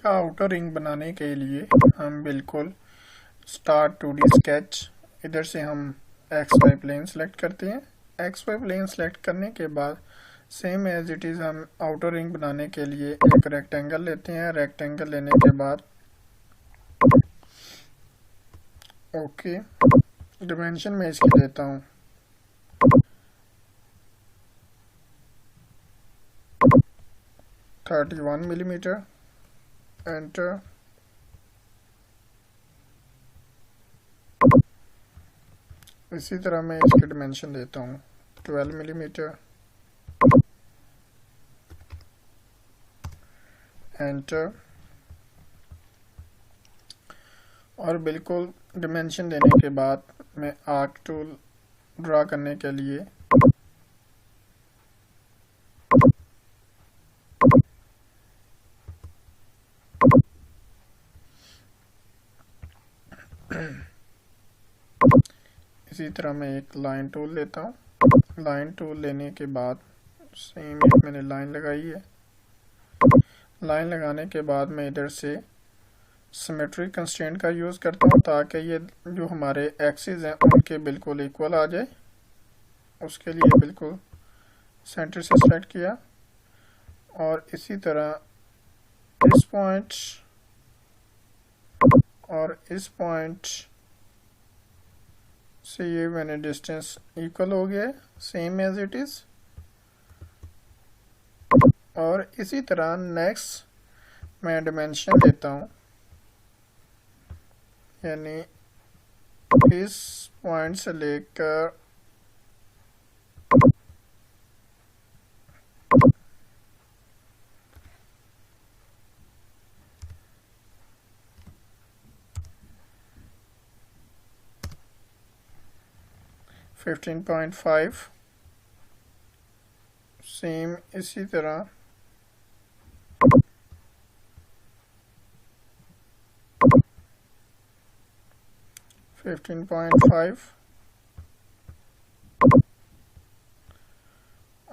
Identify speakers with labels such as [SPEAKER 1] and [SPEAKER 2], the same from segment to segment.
[SPEAKER 1] का outer ring बनाने के लिए हम बिल्कुल स्टार्ट 2D स्केच, इधर से हम एक्स वाई प्लेन सेलेक्ट करते हैं। एक्स वाई प्लेन सेलेक्ट करने के बाद सेम एज इट इज़ हम आउटर रिंग बनाने के लिए एक रेक्टेंगल लेते हैं। रेक्टेंगल लेने के बाद ओके, डिमेंशन में इसकी लेता हूँ 31 मिलीमीटर। एंटर। इसी तरह मैं इसकी डिमेंशन देता हूँ 12 मिलीमीटर। एंटर। और बिल्कुल डिमेंशन देने के बाद मैं आर्क टूल ड्रा करने के लिए इसी तरह मैं एक लाइन टूल लेता हूँ। लाइन टूल लेने के बाद सेम एक मैंने लाइन लगाई है। लाइन लगाने के बाद मैं इधर से सिमेट्री कंस्ट्रेंट का यूज़ करता हूँ ताकि ये जो हमारे एक्सिस हैं उनके बिल्कुल इक्वल आ जाए। उसके लिए बिल्कुल सेंटर से सेलेक्ट किया और इसी तरह इस पॉइंट और इस पॉइंट से ये मैंने डिस्टेंस इक्वल हो गया है, सेम एज इट इज़। और इसी तरह नेक्स्ट मैं डिमेंशन देता हूँ, यानी इस पॉइंट से लेकर फिफ्टीन पॉइंट फाइव, सेम इसी तरह 15.5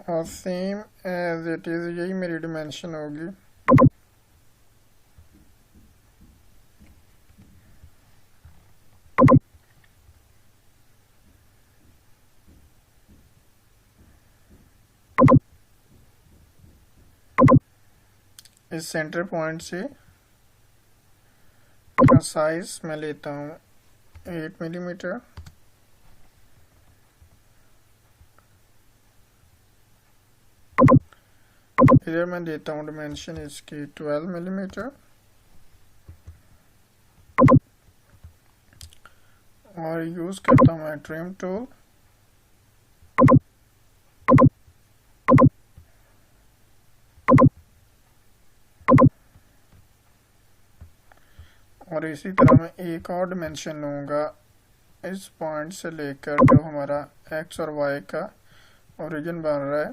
[SPEAKER 1] और सेम एज इट इज़ यही मेरी डिमेंशन होगी। इस सेंटर पॉइंट से साइज मैं लेता हूँ 8 मिलीमीटर। इधर मैं देता हूँ डिमेंशन इसकी 12 मिलीमीटर और यूज़ करता हूँ मैं ट्रिम टूल। और इसी तरह मैं एक और डिमेंशन लूँगा इस पॉइंट से लेकर जो हमारा एक्स और वाई का ओरिजिन बन रहा है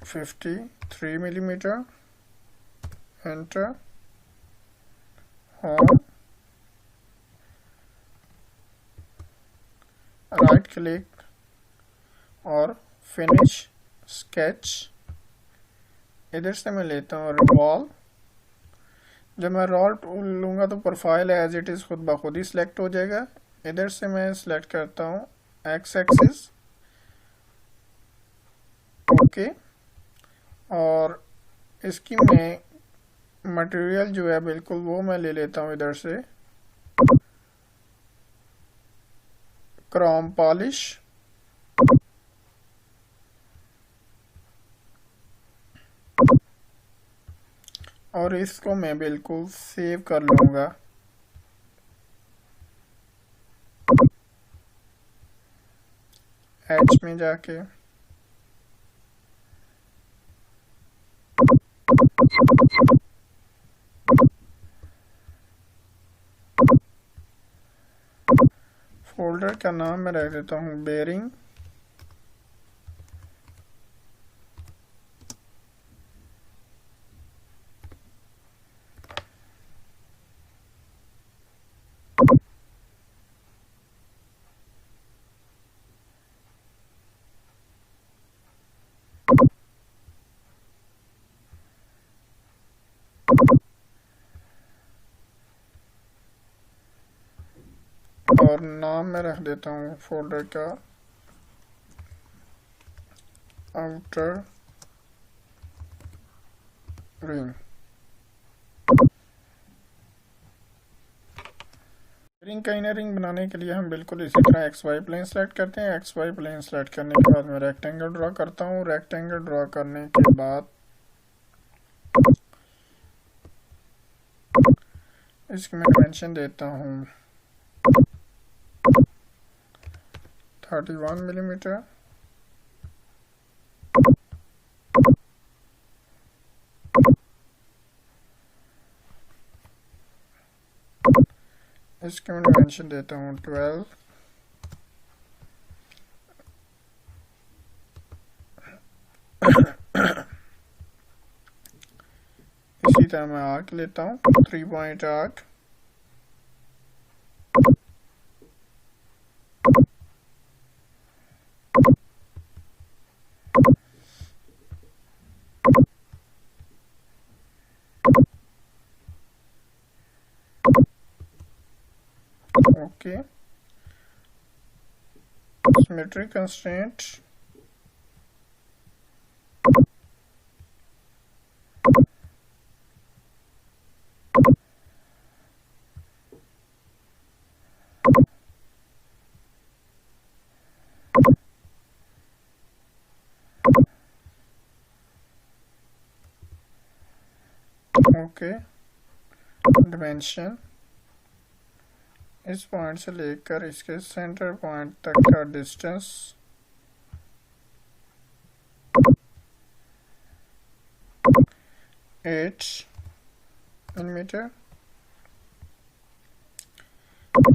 [SPEAKER 1] 53 millimetre. Enter. Home. Right click और फिनिश स्केच। इधर से मैं लेता हूँ रिवॉल्व। जब मैं रोल टूल लूँगा तो प्रोफाइल एज इट इज़ खुद ब खुद ही सिलेक्ट हो जाएगा। इधर से मैं सिलेक्ट करता हूँ एक्स एक्सिस। ओके। और इसकी मैं मटेरियल जो है बिल्कुल वो मैं ले लेता हूँ इधर से क्रोम पॉलिश। और इसको मैं बिल्कुल सेव कर लूँगा। एच में जाके फोल्डर का नाम मैं रख देता हूँ बेरिंग। और नाम मैं रख देता हूँ फोल्डर का आउटर रिंग। रिंग का इनर रिंग बनाने के लिए हम बिल्कुल इसी तरह एक्स वाई प्लेन सेलेक्ट करते हैं। एक्स वाई प्लेन सेलेक्ट करने के बाद मैं रेक्टेंगल ड्रा करता हूँ। रेक्टेंगल ड्रा करने के बाद इसकी मैं डायमेंशन देता हूँ 31 मिलीमीटर। इसकी मैं डायमेंशन देता हूँ 12। इसी तरह मैं आर्क लेता हूँ 3 point arc. Okay, symmetry constraint okay. Dimension इस पॉइंट से लेकर इसके सेंटर पॉइंट तक का डिस्टेंस 8 मिलीमीटर।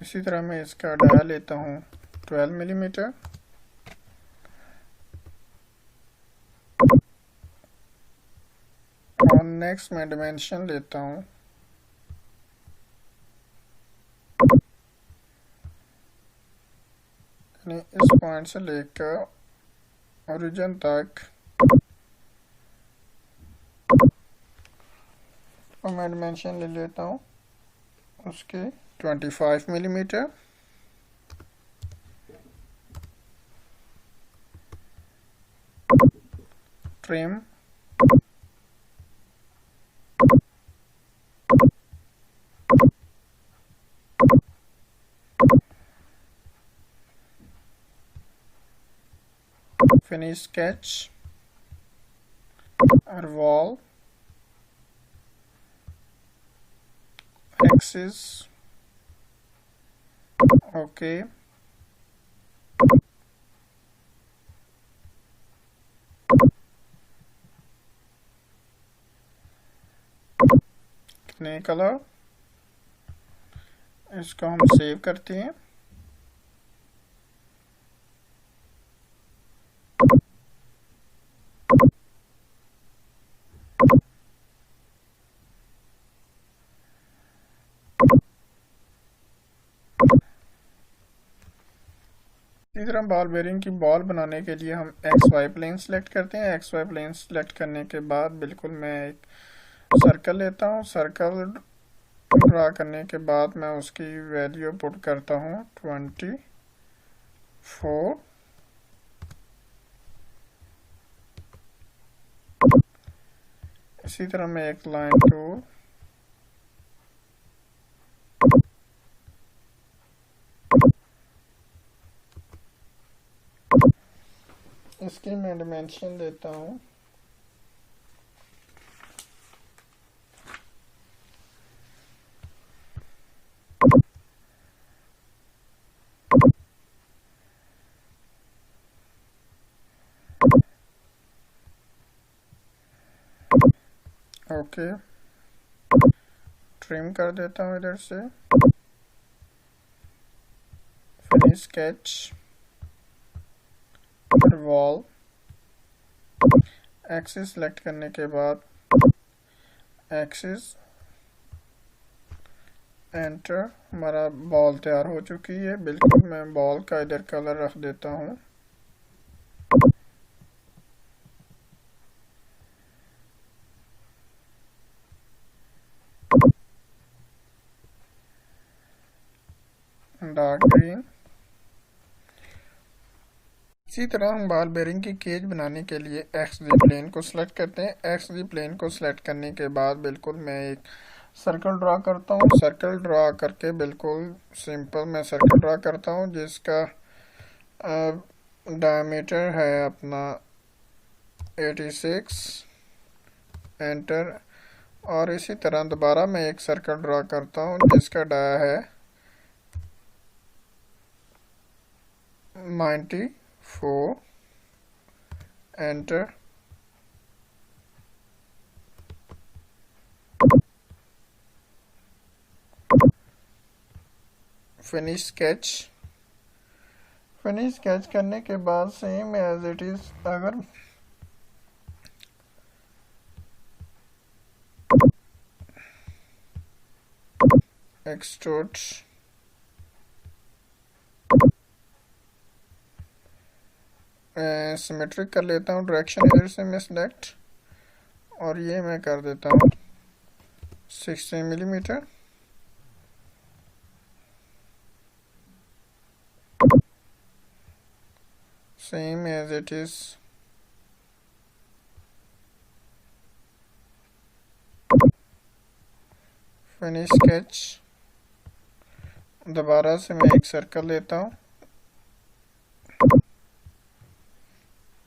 [SPEAKER 1] इसी तरह मैं इसका डाया लेता हूँ 12 मिलीमीटर। और नेक्स्ट मैं डिमेंशन लेता हूँ यानी इस पॉइंट से लेकर ओरिजिन तक, और मैं डिमेंशन ले लेता हूँ उसके 25 मिलीमीटर। ट्रिम फिनिश स्केच और वॉल एक्सिस। ओके, कितने कलर, इसको हम सेव करते हैं। इसी तरह बॉल बेरिंग की बॉल बनाने के लिए हम एक्स वाई प्लेन सेलेक्ट करते हैं। एक्स वाई प्लेन सेलेक्ट करने के बाद बिल्कुल मैं एक सर्कल लेता हूँ। सर्कल ड्रा करने के बाद मैं उसकी वैल्यू पुट करता हूँ 24। इसी तरह मैं एक लाइन टूल इसकी मैं डिमेंशन देता हूँ 12। ओके, ट्रिम कर देता हूँ इधर से। फिनिश स्केच और वॉल एक्सिस सेलेक्ट करने के बाद एक्सिस एंटर। हमारा बॉल तैयार हो चुकी है। बिल्कुल मैं बॉल का इधर कलर रख देता हूँ डार्क डार्क ग्रीन। इसी तरह हम बॉल बेरिंग की केज बनाने के लिए एक्स जी प्लेन को सिलेक्ट करते हैं। एक्स जी प्लेन को सिलेक्ट करने के बाद बिल्कुल मैं एक सर्कल ड्रा करता हूँ। सर्कल ड्रा करके बिल्कुल सिंपल मैं सर्कल ड्रा करता हूँ जिसका डायमीटर है अपना 86। एंटर। और इसी तरह दोबारा मैं एक सर्कल ड्रा करता हूँ जिसका डाया है 94। Enter. Finish sketch. Finish sketch करने के बाद सेम एज इट इज अगर एक्सट्रूड सिमेट्रिक कर लेता हूँ। डायरेक्शन इधर से मैं सिलेक्ट और ये मैं कर देता हूँ 16 millimeter. Same as it is finish sketch. दोबारा से मैं एक सर्कल लेता हूँ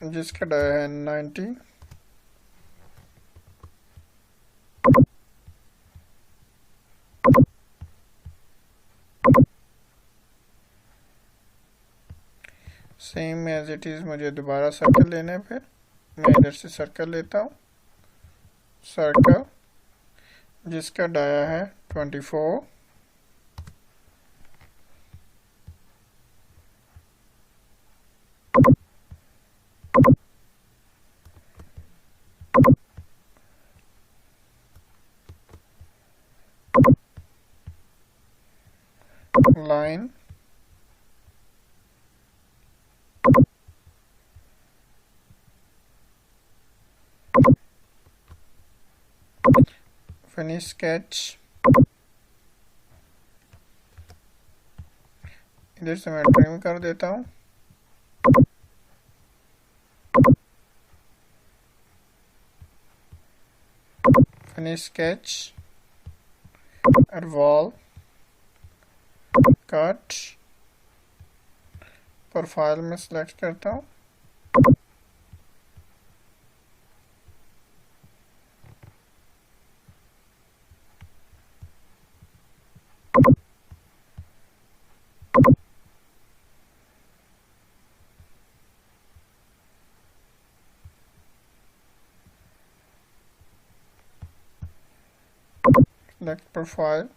[SPEAKER 1] जिसका डाया है 90। सेम एज इट इज मुझे दोबारा सर्कल लेना है। फिर मैं इधर से सर्कल लेता हूँ। सर्कल जिसका डाया है 24। लाइन। Finish sketch. इधर से मैं ट्रिम कर देता हूँ। Finish sketch. Revolve. Cut. Profile में सिलेक्ट करता हूँ। Select profile.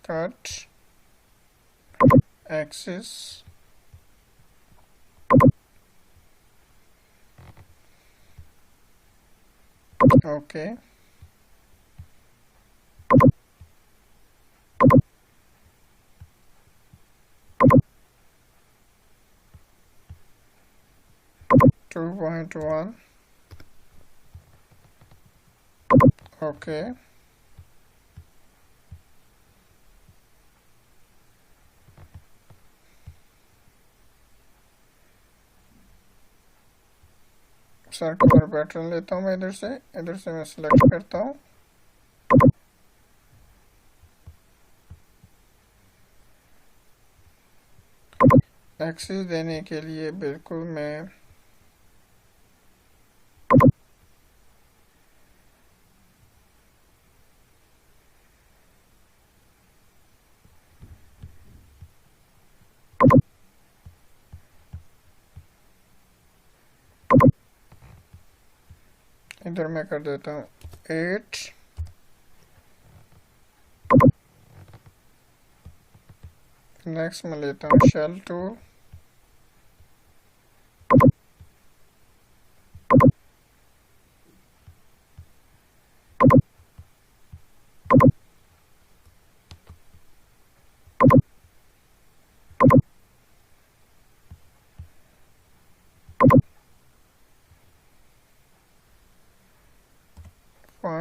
[SPEAKER 1] Cut. Axis. Okay. .1. Okay. Circular pattern लेता हूँ मैं इधर से मैं सिलेक्ट करता हूँ। एक्सिस देने के लिए बिल्कुल मैं इधर मैं कर देता हूँ 8। नेक्स्ट मैं लेता हूँ शेल टूल।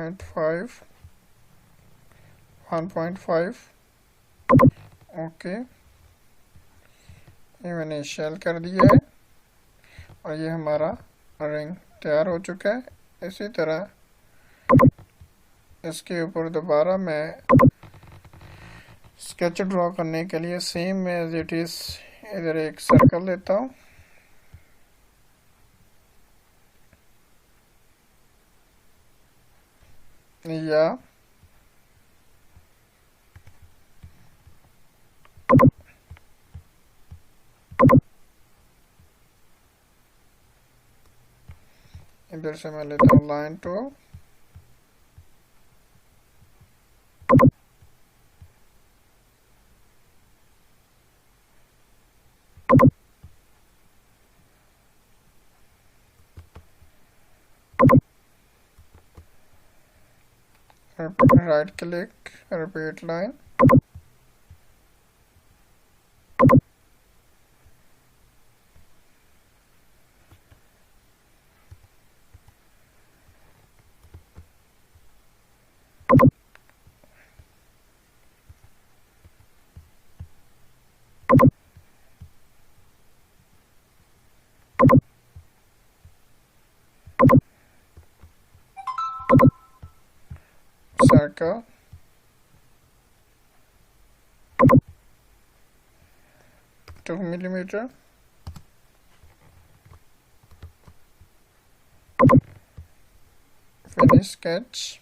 [SPEAKER 1] 0.5 1.5 ओके, ये मैंने शेल कर दिया है और ये हमारा रिंग तैयार हो चुका है। इसी तरह इसके ऊपर दोबारा मैं स्केच ड्रॉ करने के लिए सेम एज इट इज इधर एक सर्कल लेता हूँ, या इधर से मैं लेता हूँ line two, right click, repeat line, circle, two millimeter, finish sketch,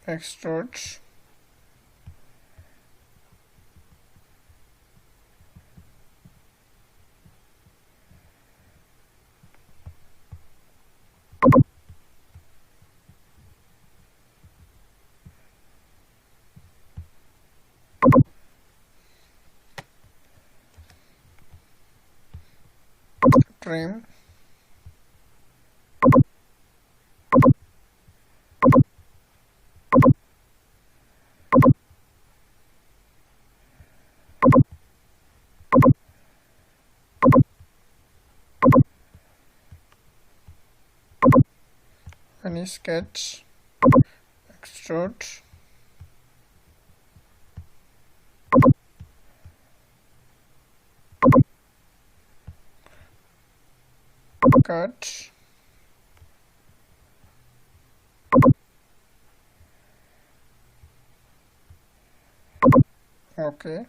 [SPEAKER 1] extrude, trim, finish sketch, extrude, cut, okay,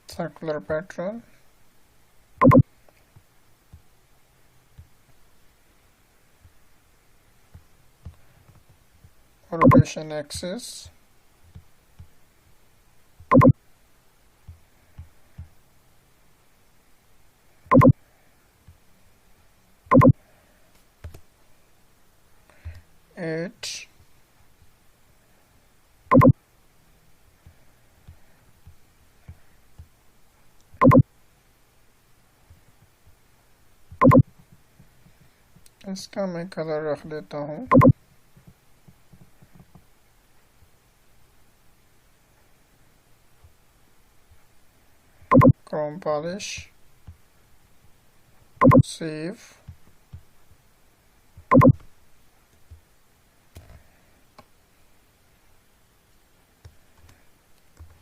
[SPEAKER 1] circular pattern, rotation axis, eight, इसका मैं कलर रख देता हूँ chrome polish, save,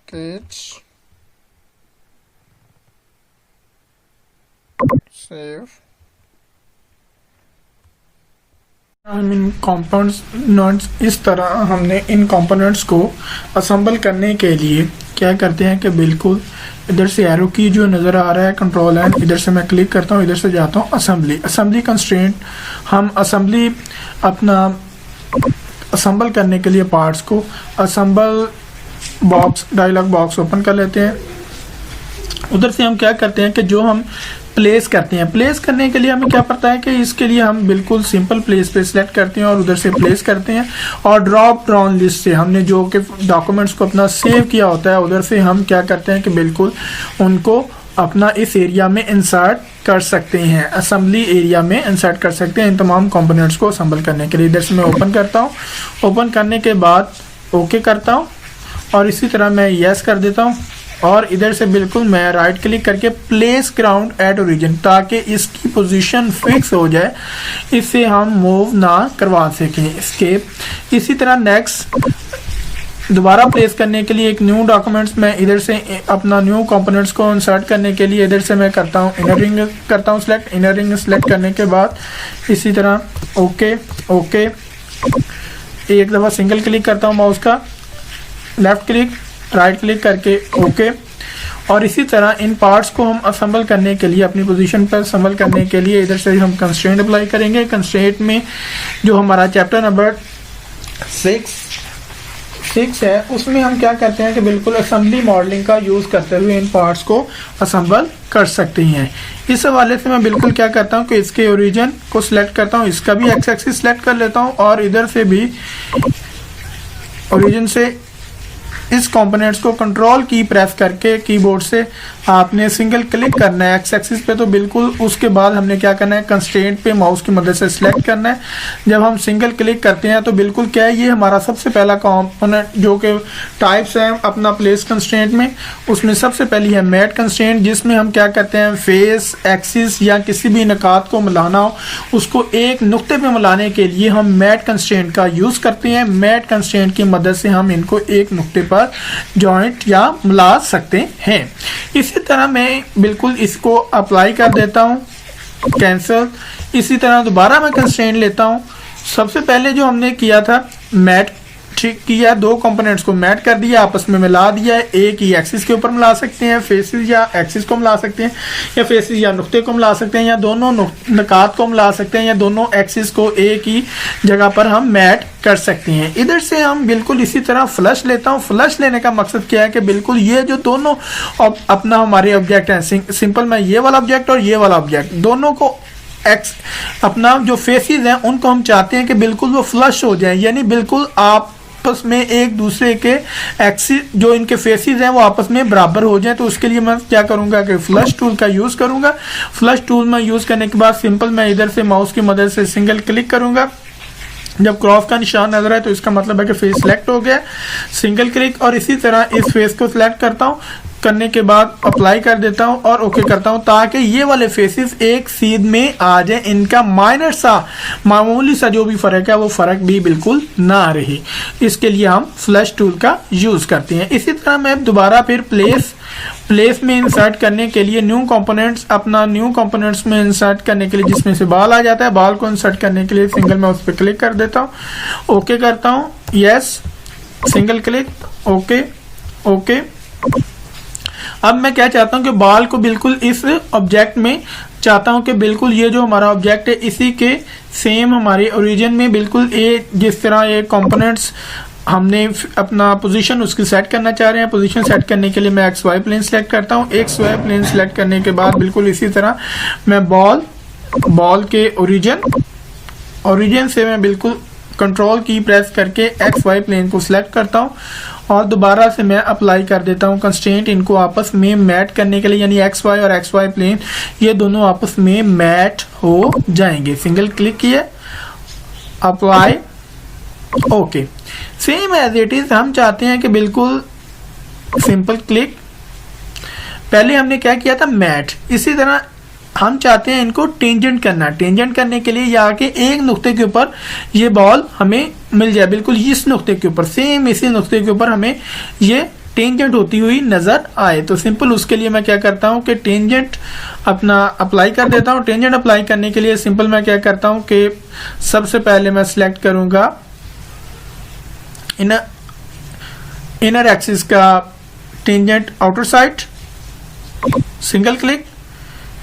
[SPEAKER 1] cage, save, इन कंपोनेंट्स नोट्स इस तरह हमने इन components को assemble करने के लिए क्या करते हैं कि बिल्कुल इधर से एरो की जो नज़र आ रहा है कंट्रोल एंड इधर से मैं क्लिक करता हूँ, इधर से जाता हूँ असेंबली कंस्ट्रेंट। हम असेंबली अपना असेंबल करने के लिए पार्ट्स को assemble box dialog box open कर लेते हैं। उधर से हम क्या करते हैं कि जो हम प्लेस करते हैं, प्लेस करने के लिए हमें क्या पड़ता है कि इसके लिए हम बिल्कुल सिंपल प्लेस पे सिलेक्ट करते हैं और उधर से प्लेस करते हैं और ड्रॉप डाउन लिस्ट से हमने जो कि डॉक्यूमेंट्स को अपना सेव किया होता है उधर से हम क्या करते हैं कि बिल्कुल उनको अपना इस एरिया में इंसर्ट कर सकते हैं, असेंबली एरिया में इंसर्ट कर सकते हैं इन तमाम कंपोनेंट्स को असेंबल करने के लिए। इधर से मैं ओपन करता हूँ, ओपन करने के बाद ओके करता हूँ और इसी तरह मैं यस कर देता हूँ और इधर से बिल्कुल मैं राइट क्लिक करके प्लेस ग्राउंड एट ओरिजिन, ताकि इसकी पोजीशन फिक्स हो जाए, इससे हम मूव ना करवा सकें। एस्केप। इसी तरह नेक्स्ट दोबारा प्लेस करने के लिए एक न्यू डॉक्यूमेंट्स में इधर से अपना न्यू कंपोनेंट्स को इंसर्ट करने के लिए इधर से मैं करता हूँ इनर रिंग करता हूँ सिलेक्ट। इनर रिंग सिलेक्ट करने के बाद इसी तरह ओके ओके, एक दफ़ा सिंगल क्लिक करता हूँ माउस का, लेफ्ट क्लिक राइट क्लिक करके ओके। और इसी तरह इन पार्ट्स को हम असेंबल करने के लिए अपनी पोजीशन पर असेंबल करने के लिए इधर से हम कंस्ट्रेंट अप्लाई करेंगे। कंस्ट्रेंट में जो हमारा चैप्टर नंबर 6 है उसमें हम क्या करते हैं कि बिल्कुल असेंबली मॉडलिंग का यूज़ करते हुए इन पार्ट्स को असेंबल कर सकते हैं। इस हवाले से मैं बिल्कुल क्या करता हूं कि इसके ओरिजिन को सिलेक्ट करता हूं, इसका भी एक्स एक्सिस सिलेक्ट कर लेता हूं और इधर से भी ओरिजिन से इस कंपोनेंट्स को कंट्रोल की प्रेस करके कीबोर्ड से आपने सिंगल क्लिक करना है एक्स एक्सिस पे, तो बिल्कुल उसके बाद हमने क्या करना है कंस्ट्रेंट पे माउस की मदद से सिलेक्ट करना है। जब हम सिंगल क्लिक करते हैं तो बिल्कुल क्या है, ये हमारा सबसे पहला कंपोनेंट जो कि टाइप्स है अपना प्लेस कंस्ट्रेंट में, उसमें सबसे पहली है मैट कंस्ट्रेंट, जिसमें हम क्या करते हैं फेस एक्सिस या किसी भी नकात को मिलाना हो उसको एक नुक्ते पे मिलाने के लिए हम मैट कंस्ट्रेंट का यूज़ करते हैं। मैट कंस्ट्रेंट की मदद से हम इनको एक नुक्ते पर जॉइंट या मिला सकते हैं। इसी तरह मैं बिल्कुल इसको अप्लाई कर देता हूं, कैंसिल। इसी तरह दोबारा मैं कंस्ट्रेंट लेता हूं। सबसे पहले जो हमने किया था मैट ठीक किया, दो कंपोनेंट्स को मैट कर दिया, आपस में मिला दिया, एक ही एक्सिस के ऊपर मिला सकते हैं, फेसिस या एक्सिस को मिला सकते हैं, या फेसिस या नुक्ते को मिला सकते हैं, या दोनों नकात को मिला सकते हैं, या दोनों एक्सिस को एक ही जगह पर हम मैट कर सकते हैं। इधर से हम बिल्कुल इसी तरह फ्लश लेता हूं। फ्लश लेने का मकसद क्या है कि बिल्कुल ये जो दोनों अपना हमारे ऑब्जेक्ट हैं, सिंपल में ये वाला ऑब्जेक्ट और ये वाला ऑब्जेक्ट, दोनों को अपना जो फेसिस हैं उनको हम चाहते हैं कि बिल्कुल वो फ्लश हो जाए, यानी बिल्कुल आपस में एक दूसरे के एक्सिस जो इनके फेसिस हैं वो आपस में बराबर हो जाए। तो उसके लिए मैं क्या करूंगा कि फ्लश टूल का यूज करूंगा। फ्लश टूल में यूज करने के बाद सिंपल मैं इधर से माउस की मदद से सिंगल क्लिक करूंगा। जब क्रॉस का निशान नजर आए तो इसका मतलब है कि फेस सिलेक्ट हो गया। सिंगल क्लिक और इसी तरह इस फेस को सिलेक्ट करता हूं, करने के बाद अप्लाई कर देता हूं और ओके करता हूं, ताकि ये वाले फेसेस एक सीध में आ जाए, इनका माइनर सा मामूली सा जो भी फर्क है वो फर्क भी बिल्कुल ना रहे। इसके लिए हम फ्लश टूल का यूज करते हैं। इसी तरह मैं दोबारा फिर प्लेस में इंसर्ट करने के लिए न्यू कंपोनेंट्स में इंसर्ट करने के लिए जिसमें से बाल आ जाता है, बाल को इंसर्ट करने के लिए सिंगल मैं उस पर क्लिक कर देता हूं, ओके करता हूं, yes, single click, okay okay. अब मैं क्या चाहता हूं कि बाल को बिल्कुल इस ऑब्जेक्ट में चाहता हूं कि बिल्कुल ये जो हमारा ऑब्जेक्ट है इसी के सेम हमारे ओरिजिन में बिल्कुल जिस तरह ये कंपोनेंट्स हमने अपना पोजीशन उसकी सेट करना चाह रहे हैं। पोजीशन सेट करने के लिए मैं एक्स वाई प्लेन सेलेक्ट करता हूं। एक्स वाई प्लेन सेलेक्ट करने के बाद बिल्कुल इसी तरह मैं बॉल के ओरिजिन से मैं बिल्कुल कंट्रोल की प्रेस करके एक्स वाई प्लेन को सिलेक्ट करता हूं और दोबारा से मैं अप्लाई कर देता हूं कंस्ट्रेंट इनको आपस में मैट करने के लिए, यानी एक्स वाई और एक्स वाई प्लेन ये दोनों आपस में मैट हो जाएंगे। सिंगल क्लिक किया, apply, okay. Same as it is हम चाहते हैं कि बिल्कुल सिंपल क्लिक, पहले हमने क्या किया था मैट, इसी तरह हम चाहते हैं इनको टेंजेंट करना। टेंजेंट करने के लिए यहाँ के एक नुक्ते के ऊपर ये बॉल हमें मिल जाए, बिल्कुल इस नुक्ते के ऊपर, सेम इसी नुक्ते के ऊपर हमें ये टेंजेंट होती हुई नजर आए। तो सिंपल उसके लिए मैं क्या करता हूं कि टेंजेंट अपना अप्लाई कर देता हूं। टेंजेंट अप्लाई करने के लिए सिंपल मैं क्या करता हूं कि सबसे पहले मैं सिलेक्ट करूंगा इनर एक्सिस का tangent outer side, single click.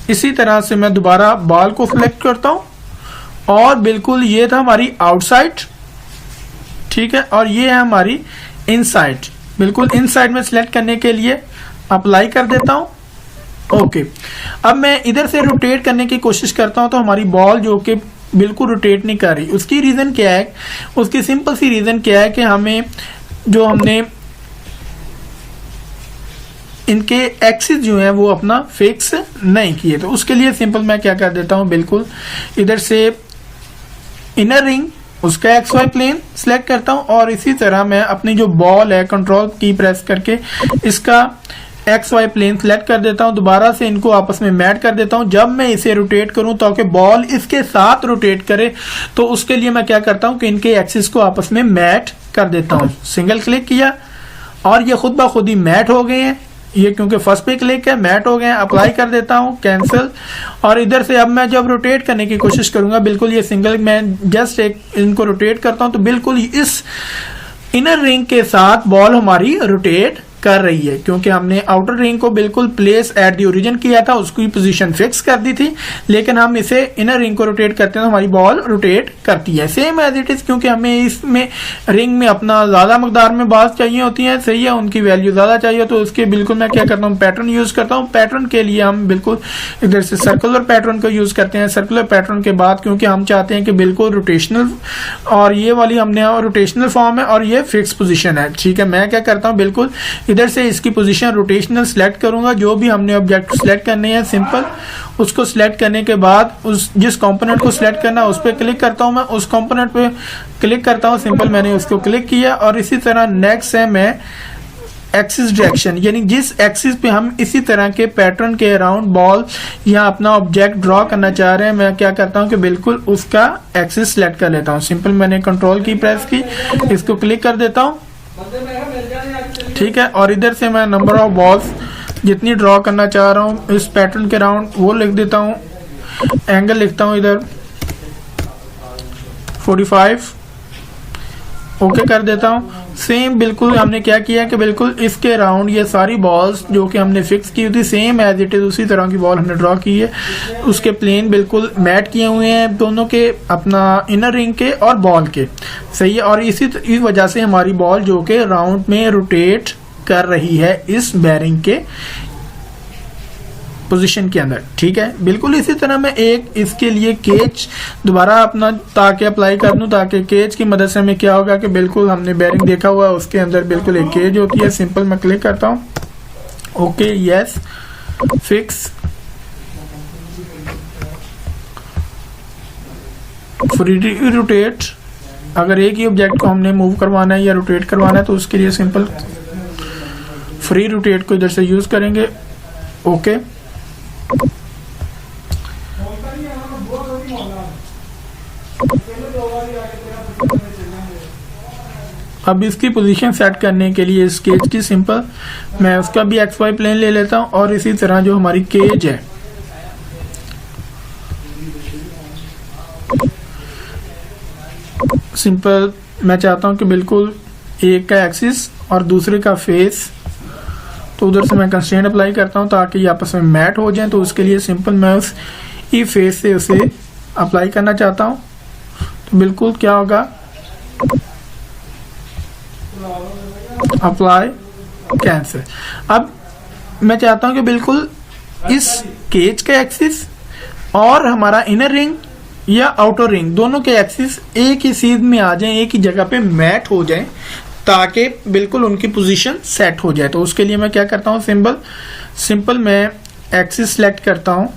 [SPEAKER 1] इसी तरह से मैं दोबारा बॉल को सिलेक्ट करता हूं और बिल्कुल ये था हमारी आउटसाइड, ठीक है, और ये है हमारी इनसाइड। बिल्कुल इनसाइड में सिलेक्ट करने के लिए अप्लाई कर देता हूं, ओके। अब मैं इधर से रोटेट करने की कोशिश करता हूं तो हमारी बॉल जो कि बिल्कुल रोटेट नहीं कर रही। उसकी रीजन क्या है, उसकी सिंपल सी रीजन क्या है कि हमने इनके एक्सिस जो है वो अपना फिक्स नहीं किए। तो उसके लिए सिंपल मैं क्या कर देता हूं, बिल्कुल इधर से इनर रिंग उसका एक्स वाई प्लेन सिलेक्ट करता हूं और इसी तरह मैं अपनी जो बॉल है कंट्रोल की प्रेस करके इसका एक्स वाई प्लेन सिलेक्ट कर देता हूं। दोबारा से इनको आपस में मैट कर देता हूं। जब मैं इसे रोटेट करूं ताकि बॉल इसके साथ रोटेट करे, तो उसके लिए मैं क्या करता हूं कि इनके एक्सिस को आपस में मैट कर देता हूं। सिंगल क्लिक किया और ये खुद ब खुद ही मैट हो गए हैं। ये क्योंकि फर्स्ट पे क्लिक है, मैट हो गए हैं। अप्लाई कर देता हूं, कैंसिल। और इधर से अब मैं जब रोटेट करने की कोशिश करूंगा, बिल्कुल ये सिंगल मैं जस्ट एक इनको रोटेट करता हूं तो बिल्कुल इस इनर रिंग के साथ बॉल हमारी रोटेट कर रही है, क्योंकि हमने आउटर रिंग को बिल्कुल प्लेस एट द ओरिजिन किया था, उसकी पोजीशन फिक्स कर दी थी। लेकिन हम इसे इनर रिंग को रोटेट करते हैं तो हमारी बॉल रोटेट करती है सेम एज इट इज, क्योंकि हमें इसमें रिंग में अपना ज्यादा मकदार में बाल्स चाहिए होती हैं, सही है, उनकी वैल्यू ज्यादा चाहिए। तो उसके बिल्कुल मैं क्या करता हूँ, पैटर्न यूज करता हूँ। पैटर्न के लिए हम बिल्कुल इधर से सर्कुलर पैटर्न को यूज करते हैं। सर्कुलर पैटर्न के बाद क्योंकि हम चाहते हैं कि बिल्कुल रोटेशनल, और ये वाली हमने रोटेशनल फॉर्म है और ये फिक्स पोजीशन है, ठीक है। मैं क्या करता हूँ, बिल्कुल इधर से इसकी पोजीशन रोटेशनल सेलेक्ट करूंगा। जो भी हमने ऑब्जेक्ट सेलेक्ट करने हैं सिंपल, उसको सिलेक्ट करने के बाद उस जिस कंपोनेंट को सिलेक्ट करना है उस पर क्लिक करता हूं। मैं उस कंपोनेंट पे क्लिक करता हूं, सिंपल मैंने उसको क्लिक किया। और इसी तरह नेक्स्ट है मैं एक्सिस डायरेक्शन, यानी जिस एक्सिस पे हम इसी तरह के पैटर्न के अराउंड बॉल या अपना ऑब्जेक्ट ड्रॉ करना चाह रहे हैं, मैं क्या करता हूं कि बिल्कुल उसका एक्सिस सेलेक्ट कर लेता हूं। सिंपल मैंने कंट्रोल की प्रेस की, इसको क्लिक कर देता हूं, ठीक है। और इधर से मैं नंबर ऑफ बॉल्स जितनी ड्रॉ करना चाह रहा हूं इस पैटर्न के राउंड वो लिख देता हूं। एंगल लिखता हूं इधर 45, ओके कर देता हूं। सेम बिल्कुल हमने क्या किया कि बिल्कुल इसके राउंड ये सारी बॉल्स जो कि हमने फिक्स की थी सेम एज इट इज उसी तरह की बॉल हमने ड्रॉ की है। उसके प्लेन बिल्कुल मैट किए हुए हैं दोनों के, अपना इनर रिंग के और बॉल के, सही है। और इसी वजह से हमारी बॉल जो कि राउंड में रोटेट कर रही है इस बेरिंग के पोजीशन के अंदर, ठीक है। बिल्कुल इसी तरह मैं एक इसके लिए केज दोबारा अपना ताकि अप्लाई कर दूं, ताकि केज की मदद से हमें क्या होगा कि बिल्कुल हमने बेरिंग देखा हुआ है उसके अंदर बिल्कुल एक केज होती है। सिंपल मैं क्लिक करता हूं, okay, yes, fix, free rotate. अगर एक ही ऑब्जेक्ट को हमने मूव करवाना है या रोटेट करवाना है तो उसके लिए सिंपल फ्री रोटेट को इधर से यूज करेंगे, ओके। अब इसकी पोजीशन सेट करने के लिए इस केज की सिंपल मैं उसका भी एक्स वाई प्लेन ले लेता हूं और इसी तरह जो हमारी केज है सिंपल मैं चाहता हूं कि बिल्कुल एक का एक्सिस और दूसरे का फेस, तो उधर से मैं कंस्ट्रेंट अप्लाई करता हूं ताकि ये आपस में मैट हो जाए। तो उसके लिए सिंपल मैं उस ई फेस से उसे अप्लाई करना चाहता हूं, तो बिल्कुल क्या होगा, अप्लाई, कैंसिल। अब मैं चाहता हूं कि बिल्कुल इस केज का एक्सिस और हमारा इनर रिंग या आउटर रिंग दोनों के एक्सिस एक ही सीध में आ जाएं, एक ही जगह पे मैट हो जाएं, ताकि बिल्कुल उनकी पोजीशन सेट हो जाए। तो उसके लिए मैं क्या करता हूं, सिंपल मैं एक्सिस सेलेक्ट करता हूं,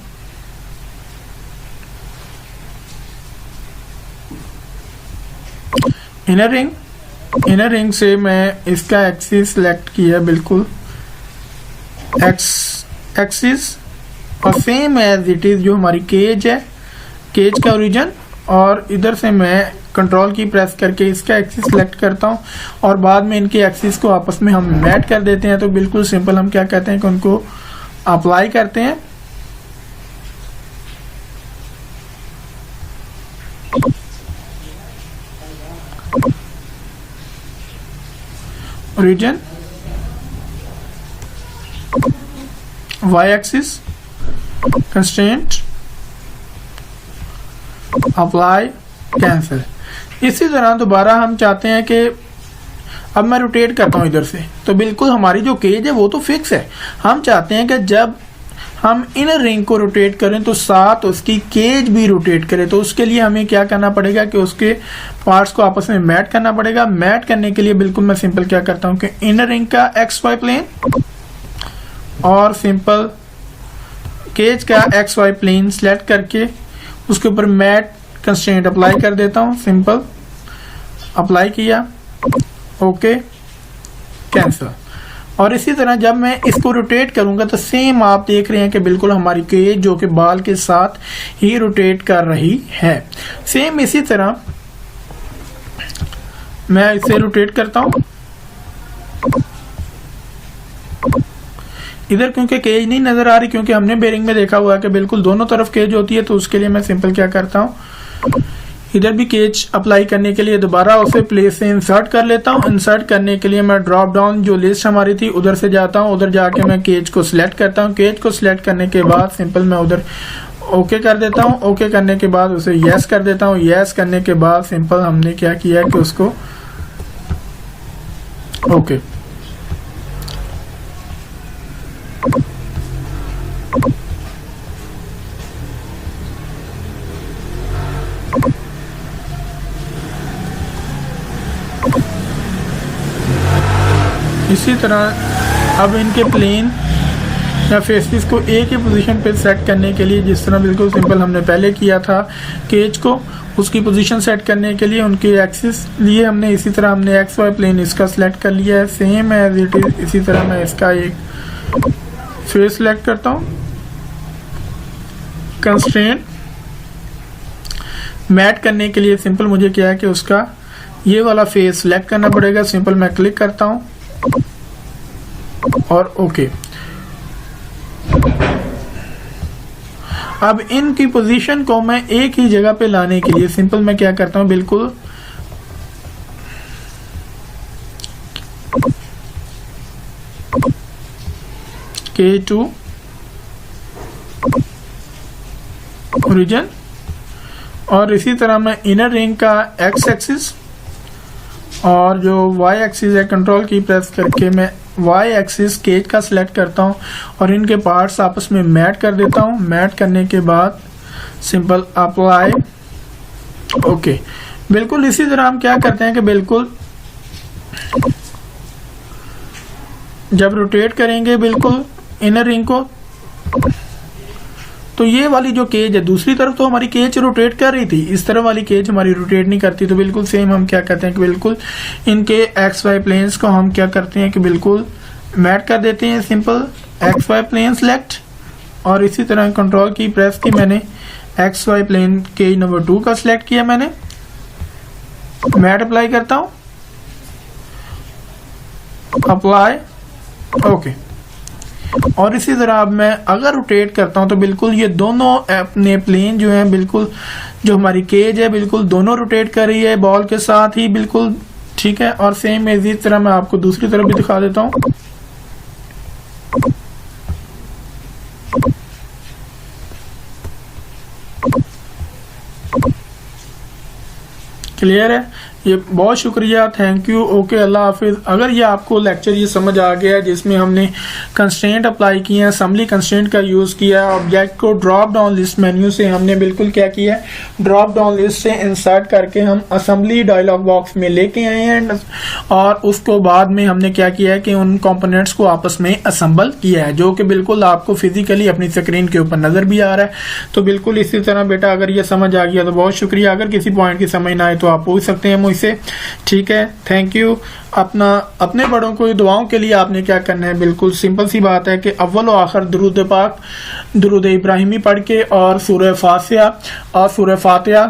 [SPEAKER 1] इनर रिंग से मैं इसका एक्सिस सेलेक्ट किया, बिल्कुल एक्सिस, और सेम एज इट इज जो हमारी केज है, केज का ओरिजिन, और इधर से मैं कंट्रोल की प्रेस करके इसका एक्सिस सेलेक्ट करता हूं और बाद में इनके एक्सिस को आपस में हम मैट कर देते हैं। तो बिल्कुल सिंपल हम क्या कहते हैं कि उनको अप्लाई करते हैं, origin, y axis, constraint, apply, cancel. इसी तरह दोबारा हम चाहते हैं कि अब मैं रोटेट करता हूं इधर से, तो बिल्कुल हमारी जो केज है वो तो फिक्स है। हम चाहते हैं कि जब हम इनर रिंग को रोटेट करें तो साथ उसकी केज भी रोटेट करे। तो उसके लिए हमें क्या करना पड़ेगा कि उसके पार्ट्स को आपस में मैट करना पड़ेगा। मैट करने के लिए बिल्कुल मैं सिंपल क्या करता हूं कि इनर रिंग का एक्स वाई प्लेन, और सिंपल केज का एक्स वाई प्लेन सेलेक्ट करके उसके ऊपर मैट कंस्ट्रेंट अप्लाई कर देता हूँ। सिंपल अप्लाई किया, ओके, कैंसिल। और इसी तरह जब मैं इसको रोटेट करूंगा तो सेम आप देख रहे हैं कि बिल्कुल हमारी केज जो कि बाल के साथ ही रोटेट कर रही है। सेम इसी तरह मैं इसे रोटेट करता हूं। इधर क्योंकि केज नहीं नजर आ रही, क्योंकि हमने बेरिंग में देखा हुआ है कि बिल्कुल दोनों तरफ केज होती है, तो उसके लिए मैं सिंपल क्या करता हूं, इधर भी केज अप्लाई करने के लिए दोबारा उसे प्लेस से इंसर्ट कर लेता हूं। इंसर्ट करने के लिए मैं ड्रॉप डाउन जो लिस्ट हमारी थी उधर से जाता हूं, उधर जाके मैं केज को सिलेक्ट करता हूं। केज को सिलेक्ट करने के बाद सिंपल मैं उधर ओके कर देता हूं। ओके करने के बाद उसे यस कर देता हूं। यस करने के बाद सिंपल हमने क्या किया कि उसको ओके इसी तरह अब इनके प्लेन या फेसेस को एक ही पोजीशन पे सेट करने के लिए, जिस तरह बिल्कुल सिंपल हमने पहले किया था केज को, उसकी पोजीशन सेट करने के लिए उनके एक्सिस लिए हमने इसी तरह हमने एक्स वाई प्लेन इसका सिलेक्ट कर लिया है, सेम एज इट इज। इसी तरह मैं इसका एक फेस सिलेक्ट करता हूँ, कंस्ट्रेंट मैट करने के लिए सिंपल मुझे क्या है कि उसका ये वाला फेस सिलेक्ट करना पड़ेगा। सिंपल मैं क्लिक करता हूँ और ओके। अब इनकी पोजीशन को मैं एक ही जगह पे लाने के लिए सिंपल मैं क्या करता हूं, बिल्कुल K2 ओरिजिन और इसी तरह मैं इनर रिंग का एक्स एक्सिस और जो वाई एक्सिस है कंट्रोल की प्रेस करके मैं वाई एक्सिस केज का सिलेक्ट करता हूं और इनके पार्ट्स आपस में मैट कर देता हूं। मैट करने के बाद सिंपल अप्लाई, ओके। बिल्कुल इसी तरह हम क्या करते हैं कि बिल्कुल जब रोटेट करेंगे बिल्कुल इनर रिंग को, तो ये वाली जो केज है दूसरी तरफ तो हमारी केज रोटेट कर रही थी, इस तरफ वाली केज हमारी रोटेट नहीं करती। तो बिल्कुल सेम हम क्या करते हैं कि बिल्कुल इनके एक्स वाई प्लेन्स को हम क्या करते हैं कि बिल्कुल मैट कर देते हैं। Simple x y plane select और इसी तरह कंट्रोल की प्रेस की मैंने x y plane case number 2 का सिलेक्ट किया, मैंने मैट अप्लाई करता हूं, अप्लाई, ओके। और इसी तरह अब मैं अगर रोटेट करता हूं तो बिल्कुल ये दोनों अपने प्लेन जो हैं बिल्कुल जो हमारी केज है बिल्कुल दोनों रोटेट कर रही है बॉल के साथ ही, बिल्कुल ठीक है। और सेम इसी तरह मैं आपको दूसरी तरफ भी दिखा देता हूं। क्लियर है? ये बहुत शुक्रिया, थैंक यू, ओके, अल्लाह हाफिज। अगर ये आपको लेक्चर ये समझ आ गया जिसमें हमने कंस्ट्रेंट अप्लाई किए हैं, असम्बली कंस्ट्रेंट का यूज़ किया है, ऑब्जेक्ट को ड्रॉप डाउन लिस्ट मेन्यू से हमने बिल्कुल क्या किया है, ड्रॉप डाउन लिस्ट से इंसर्ट करके हम असम्बली डायलॉग बॉक्स में लेके आए हैं और उसको बाद में हमने क्या किया है कि उन कंपोनेंट्स को आपस में असम्बल किया है, जो कि बिल्कुल आपको फिजिकली अपनी स्क्रीन के ऊपर नजर भी आ रहा है। तो बिल्कुल इसी तरह बेटा अगर ये समझ आ गया तो बहुत शुक्रिया। अगर किसी पॉइंट की समझ ना आए तो आप पूछ सकते हैं मुझसे, ठीक है, थैंक यू। अपने बड़ों को दुआओं के लिए आपने क्या करना है, बिल्कुल सिंपल सी बात है कि अव्वल और आखिर दुरूद पाक दुरूद इब्राहिमी पढ़ के और सूरह फातिहा और सूरह फातिहा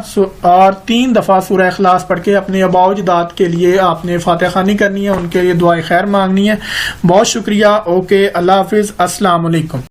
[SPEAKER 1] और 3 दफा सूरह इखलास पढ़ के अपने आबा अजदाद के लिए आपने फातिहा खानी करनी है, उनके लिए दुआए खैर मांगनी है। बहुत शुक्रिया, ओके, अल्लाह हाफिज, अस्सलाम वालेकुम।